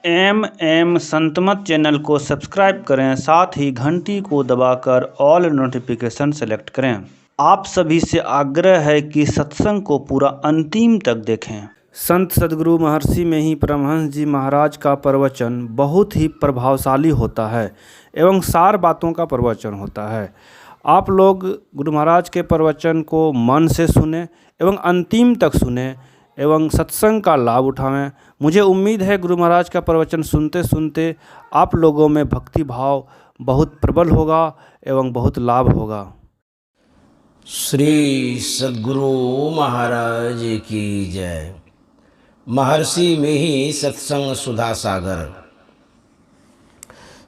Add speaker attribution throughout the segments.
Speaker 1: Santmat channel को subscribe करें, साथ ही घंटी को दबाकर ऑल नोटिफिकेशन सेलेक्ट करें। आप सभी से आग्रह है कि सत्संग को पूरा अंतिम तक देखें। संत सद्गुरु महर्षि में ही परमहंस जी महाराज का प्रवचन बहुत ही प्रभावशाली होता है एवं सार बातों का प्रवचन होता है। आप लोग गुरु महाराज के प्रवचन को मन से सुने एवं अंतिम तक सुने एवं सत्संग का लाभ उठावें। मुझे उम्मीद है गुरु महाराज का प्रवचन सुनते सुनते आप लोगों में भक्ति भाव बहुत प्रबल होगा एवं बहुत लाभ होगा।
Speaker 2: श्री सद्गुरु महाराज की जय। महर्षि में ही सत्संग सुधा सागर।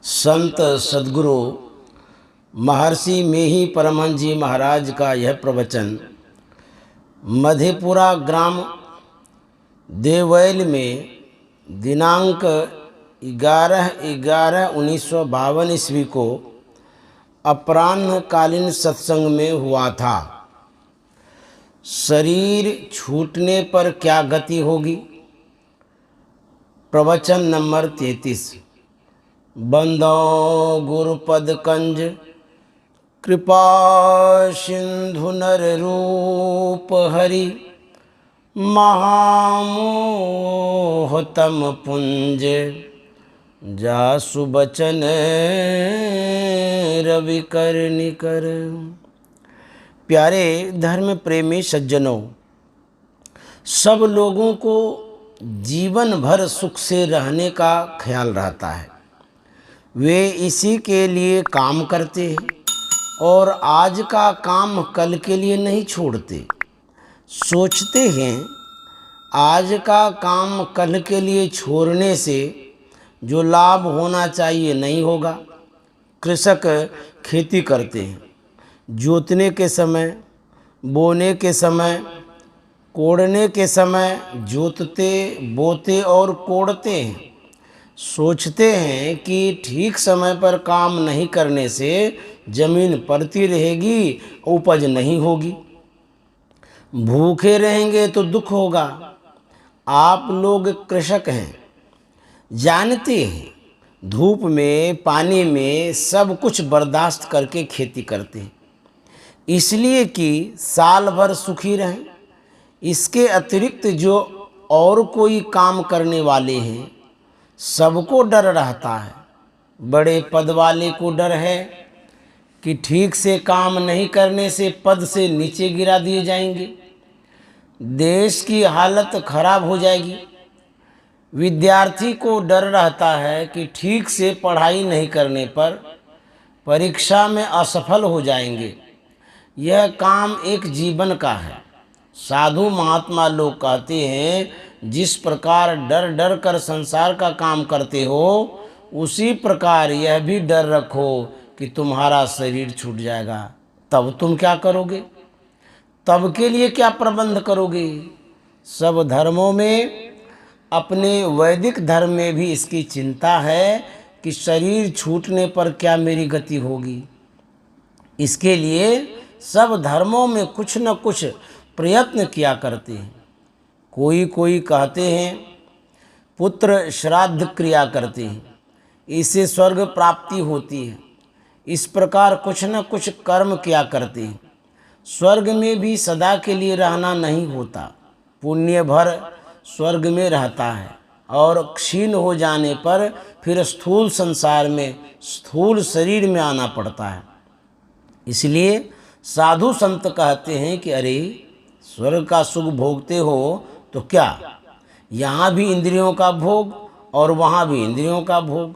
Speaker 2: संत सद्गुरु महर्षि में ही परमहंस जी महाराज का यह प्रवचन मधेपुरा ग्राम देवैल में दिनांक 11/11/1952 ईस्वी को अपराह्नकालीन सत्संग में हुआ था। शरीर छूटने पर क्या गति होगी। प्रवचन नंबर 33। बंदो गुरुपद कंज कृपा सिंधु नर रूप हरि महामोहतम पुंज जासु बचन रवि कर निकर। प्यारे धर्म प्रेमी सज्जनों, सब लोगों को जीवन भर सुख से रहने का ख्याल रहता है। वे इसी के लिए काम करते हैं और आज का काम कल के लिए नहीं छोड़ते। सोचते हैं आज का काम कल के लिए छोड़ने से जो लाभ होना चाहिए नहीं होगा। कृषक खेती करते हैं, जोतने के समय, बोने के समय, कोड़ने के समय जोतते, बोते और कोड़ते हैं। सोचते हैं कि ठीक समय पर काम नहीं करने से जमीन पड़ती रहेगी, उपज नहीं होगी, भूखे रहेंगे तो दुख होगा। आप लोग कृषक हैं, जानते हैं धूप में, पानी में सब कुछ बर्दाश्त करके खेती करते हैं, इसलिए कि साल भर सुखी रहें। इसके अतिरिक्त जो और कोई काम करने वाले हैं सबको डर रहता है। बड़े पद वाले को डर है कि ठीक से काम नहीं करने से पद से नीचे गिरा दिए जाएंगे, देश की हालत खराब हो जाएगी। विद्यार्थी को डर रहता है कि ठीक से पढ़ाई नहीं करने पर परीक्षा में असफल हो जाएंगे। यह काम एक जीवन का है। साधु महात्मा लोग कहते हैं जिस प्रकार डर डर कर संसार का काम करते हो उसी प्रकार यह भी डर रखो कि तुम्हारा शरीर छूट जाएगा, तब तुम क्या करोगे, तब के लिए क्या प्रबंध करोगे। सब धर्मों में, अपने वैदिक धर्म में भी इसकी चिंता है कि शरीर छूटने पर क्या मेरी गति होगी। इसके लिए सब धर्मों में कुछ न कुछ प्रयत्न किया करते हैं। कोई कहते हैं पुत्र श्राद्ध क्रिया करते हैं, इससे स्वर्ग प्राप्ति होती है। इस प्रकार कुछ न कुछ कर्म किया करते हैं। स्वर्ग में भी सदा के लिए रहना नहीं होता, पुण्य भर स्वर्ग में रहता है और क्षीण हो जाने पर फिर स्थूल संसार में, स्थूल शरीर में आना पड़ता है। इसलिए साधु संत कहते हैं कि अरे स्वर्ग का सुख भोगते हो तो क्या, यहाँ भी इंद्रियों का भोग और वहाँ भी इंद्रियों का भोग।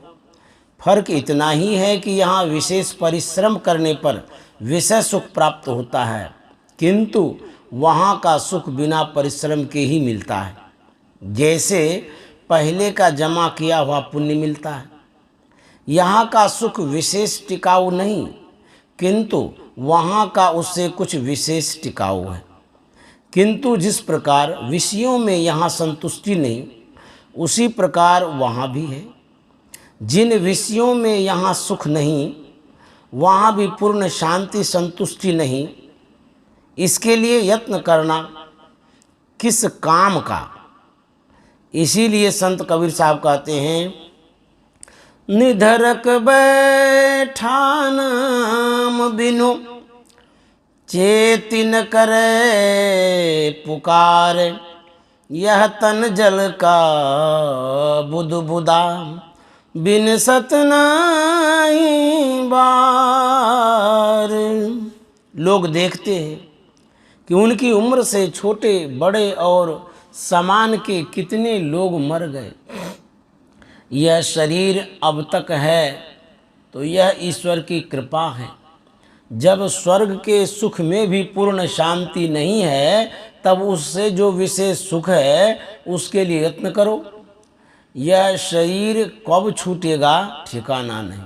Speaker 2: फर्क इतना ही है कि यहाँ विशेष परिश्रम करने पर विषय सुख प्राप्त होता है, किंतु वहाँ का सुख बिना परिश्रम के ही मिलता है। जैसे पहले का जमा किया हुआ पुण्य मिलता है। यहाँ का सुख विशेष टिकाऊ नहीं, किंतु वहाँ का उससे कुछ विशेष टिकाऊ है। किंतु जिस प्रकार विषयों में यहाँ संतुष्टि नहीं, उसी प्रकार वहाँ भी है। जिन विषयों में यहाँ सुख नहीं, वहाँ भी पूर्ण शांति संतुष्टि नहीं। इसके लिए यत्न करना किस काम का, इसीलिए संत कबीर साहब कहते हैं, निधरक बैठा नाम बिनु चेतिन करे पुकार, यह तन जल का बुदबुदा बिन सत नहीं बार। लोग देखते हैं कि उनकी उम्र से छोटे बड़े और समान के कितने लोग मर गए। यह शरीर अब तक है तो यह ईश्वर की कृपा है। जब स्वर्ग के सुख में भी पूर्ण शांति नहीं है, तब उससे जो विशेष सुख है उसके लिए यत्न करो। यह शरीर कब छूटेगा ठिकाना नहीं,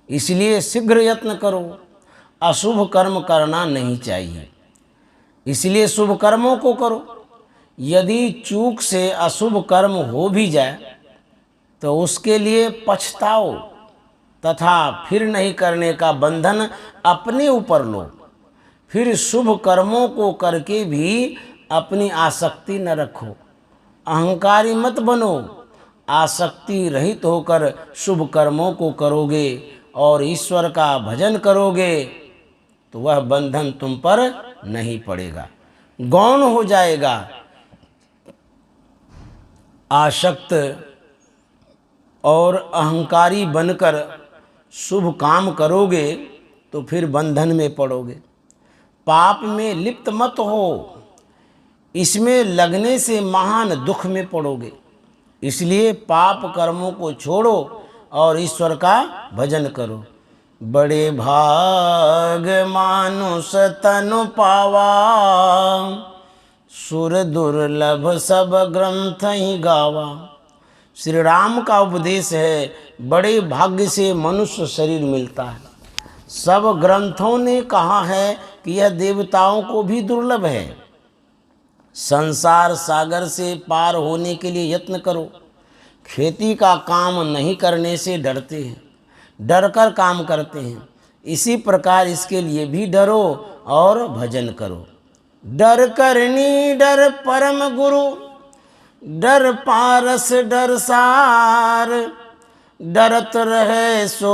Speaker 2: इसलिए शीघ्र यत्न करो। अशुभ कर्म करना नहीं चाहिए, इसलिए शुभ कर्मों को करो। यदि चूक से अशुभ कर्म हो भी जाए तो उसके लिए पछताओ तथा फिर नहीं करने का बंधन अपने ऊपर लो। फिर शुभ कर्मों को करके भी अपनी आसक्ति न रखो। अहंकारी मत बनो। आसक्ति रहित होकर शुभ कर्मों को करोगे और ईश्वर का भजन करोगे तो वह बंधन तुम पर नहीं पड़ेगा, गौण हो जाएगा। आसक्त और अहंकारी बनकर शुभ काम करोगे तो फिर बंधन में पड़ोगे। पाप में लिप्त मत हो, इसमें लगने से महान दुख में पड़ोगे। इसलिए पाप कर्मों को छोड़ो और ईश्वर का भजन करो। बड़े भाग मानुष तनु पावा, सुर दुर्लभ सब ग्रंथ ही गावा। श्री राम का उपदेश है, बड़े भाग्य से मनुष्य शरीर मिलता है। सब ग्रंथों ने कहा है कि यह देवताओं को भी दुर्लभ है। संसार सागर से पार होने के लिए यत्न करो। खेती का काम नहीं करने से डरते हैं, डर कर काम करते हैं। इसी प्रकार इसके लिए भी डरो और भजन करो। डर करनी डर परम गुरु, डर पारस डर सार। डरत रहे सो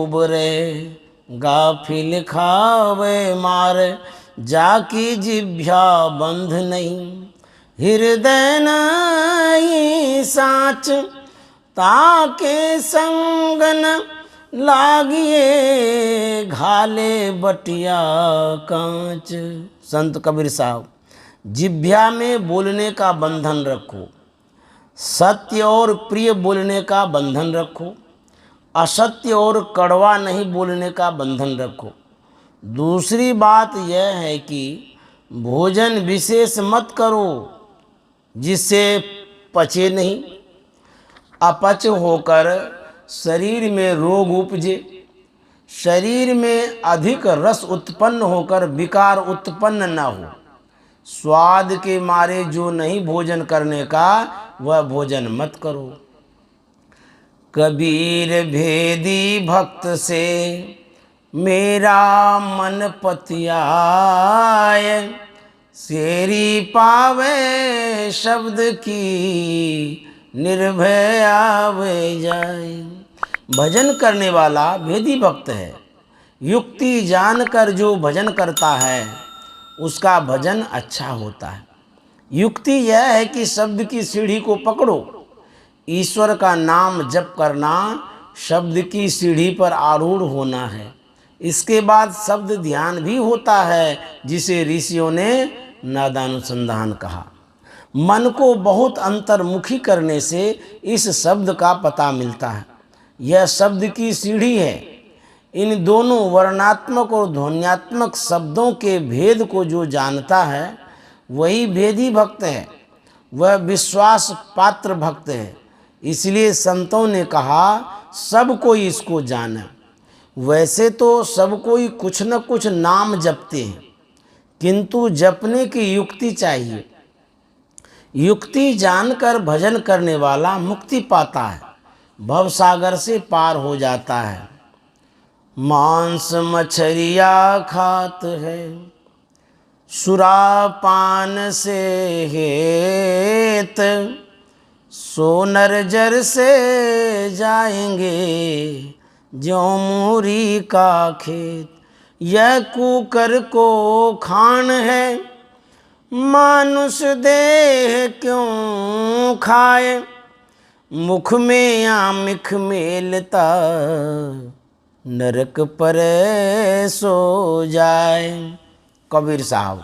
Speaker 2: उबरे, गाफिल खावे मार। जाकी जिभ्या बंध नहीं, हृदय नहीं साच। ताके संगन लागिए, घाले बटिया कांच। संत कबीर साहब, जिभ्या में बोलने का बंधन रखो, सत्य और प्रिय बोलने का बंधन रखो, असत्य और कड़वा नहीं बोलने का बंधन रखो। दूसरी बात यह है कि भोजन विशेष मत करो जिससे पचे नहीं, अपच होकर शरीर में रोग उपजे। शरीर में अधिक रस उत्पन्न होकर विकार उत्पन्न न हो। स्वाद के मारे जो नहीं भोजन करने का, वह भोजन मत करो। कबीर भेदी भक्त से मेरा मन पतियाए। सेरी पावे शब्द की, निर्भय आवे जाए। भजन करने वाला भेदी भक्त है। युक्ति जानकर जो भजन करता है उसका भजन अच्छा होता है। युक्ति यह है कि शब्द की सीढ़ी को पकड़ो। ईश्वर का नाम जप करना शब्द की सीढ़ी पर आरूढ़ होना है। इसके बाद शब्द ध्यान भी होता है, जिसे ऋषियों ने नादानुसंधान कहा। मन को बहुत अंतर्मुखी करने से इस शब्द का पता मिलता है। यह शब्द की सीढ़ी है। इन दोनों वर्णात्मक और ध्वन्यात्मक शब्दों के भेद को जो जानता है वही भेदी भक्त है, वह विश्वास पात्र भक्त है। इसलिए संतों ने कहा सब कोई इसको जाने। वैसे तो सब कोई कुछ न कुछ नाम जपते हैं, किंतु जपने की युक्ति चाहिए। युक्ति जानकर भजन करने वाला मुक्ति पाता है, भवसागर से पार हो जाता है। मांस मछरिया खात है, सुरापान से हेत। सो नरजर से जाएंगे ज्यों मूरी का खेत। यह कुकर को खान है मानुष देह क्यों खाए। मुख में आमिख मेलता नरक पर सो जाए। कबीर साहब,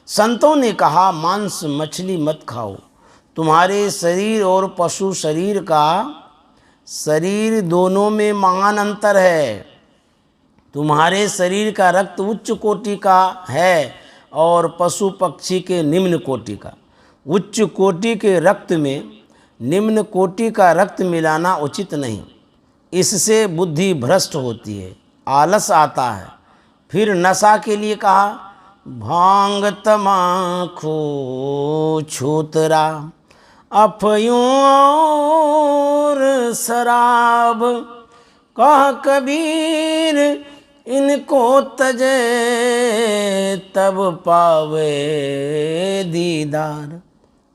Speaker 2: संतों ने कहा मांस मछली मत खाओ। तुम्हारे शरीर और पशु शरीर का शरीर दोनों में महान अंतर है। तुम्हारे शरीर का रक्त उच्च कोटि का है और पशु पक्षी के निम्न कोटि का। उच्च कोटि के रक्त में निम्न कोटि का रक्त मिलाना उचित नहीं। इससे बुद्धि भ्रष्ट होती है, आलस आता है। फिर नशा के लिए कहा भांग तमाखू छूतरा अफयूं और शराब। कह कबीर इनको तजे तब पावे दीदार।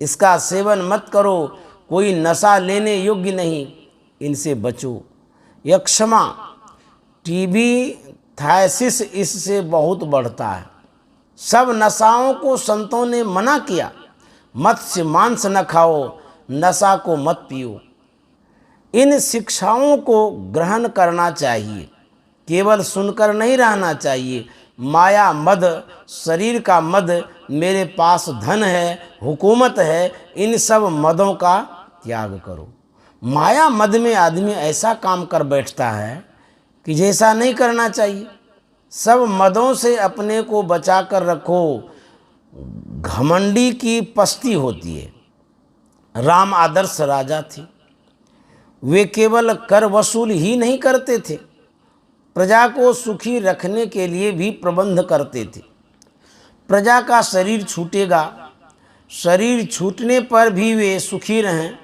Speaker 2: इसका सेवन मत करो, कोई नशा लेने योग्य नहीं, इनसे बचो। यक्षमा, टीबी, थायसिस इससे बहुत बढ़ता है। सब नशाओं को संतों ने मना किया। मत्स्य मांस न खाओ, नशा को मत पियो। इन शिक्षाओं को ग्रहण करना चाहिए, केवल सुनकर नहीं रहना चाहिए। माया मद, शरीर का मद, मेरे पास धन है, हुकूमत है, इन सब मदों का त्याग करो। माया मद में आदमी ऐसा काम कर बैठता है कि जैसा नहीं करना चाहिए। सब मदों से अपने को बचा कर रखो। घमंडी की पस्ती होती है। राम आदर्श राजा थे। वे केवल कर वसूल ही नहीं करते थे, प्रजा को सुखी रखने के लिए भी प्रबंध करते थे। प्रजा का शरीर छूटेगा, शरीर छूटने पर भी वे सुखी रहें,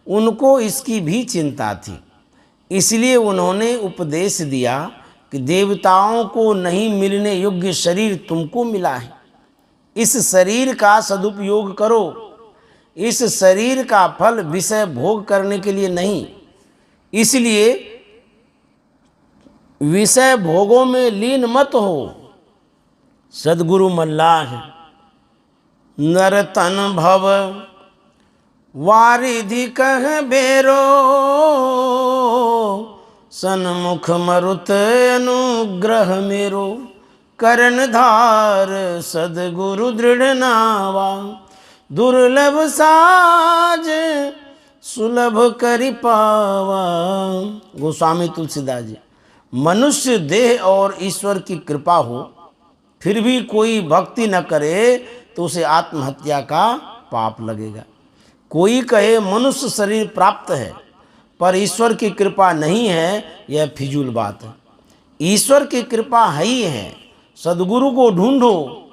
Speaker 2: उनको इसकी भी चिंता थी। इसलिए उन्होंने उपदेश दिया कि देवताओं को नहीं मिलने योग्य शरीर तुमको मिला है। इस शरीर का सदुपयोग करो। इस शरीर का फल विषय भोग करने के लिए नहीं। इसलिए विषय भोगों में लीन मत हो। सद्गुरु मल्लाह नरतन भव वारिधि कह बेरो। सन्मुख मरुत अनुग्रह मेरो। करण धार सद्गुरु दृढ़ नावा। दुर्लभ साज सुलभ करि पावा। गोस्वामी तुलसीदास जी। मनुष्य देह और ईश्वर की कृपा हो फिर भी कोई भक्ति न करे तो उसे आत्महत्या का पाप लगेगा। कोई कहे मनुष्य शरीर प्राप्त है पर ईश्वर की कृपा नहीं है, यह फिजूल बात है। ईश्वर की कृपा है ही है। सद्गुरु को ढूंढो।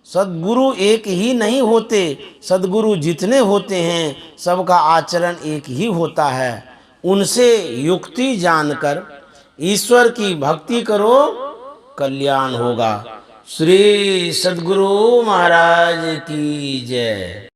Speaker 2: सद्गुरु एक ही नहीं होते, सद्गुरु जितने होते हैं सबका आचरण एक ही होता है। उनसे युक्ति जानकर ईश्वर की भक्ति करो, कल्याण होगा। श्री सद्गुरु महाराज की जय।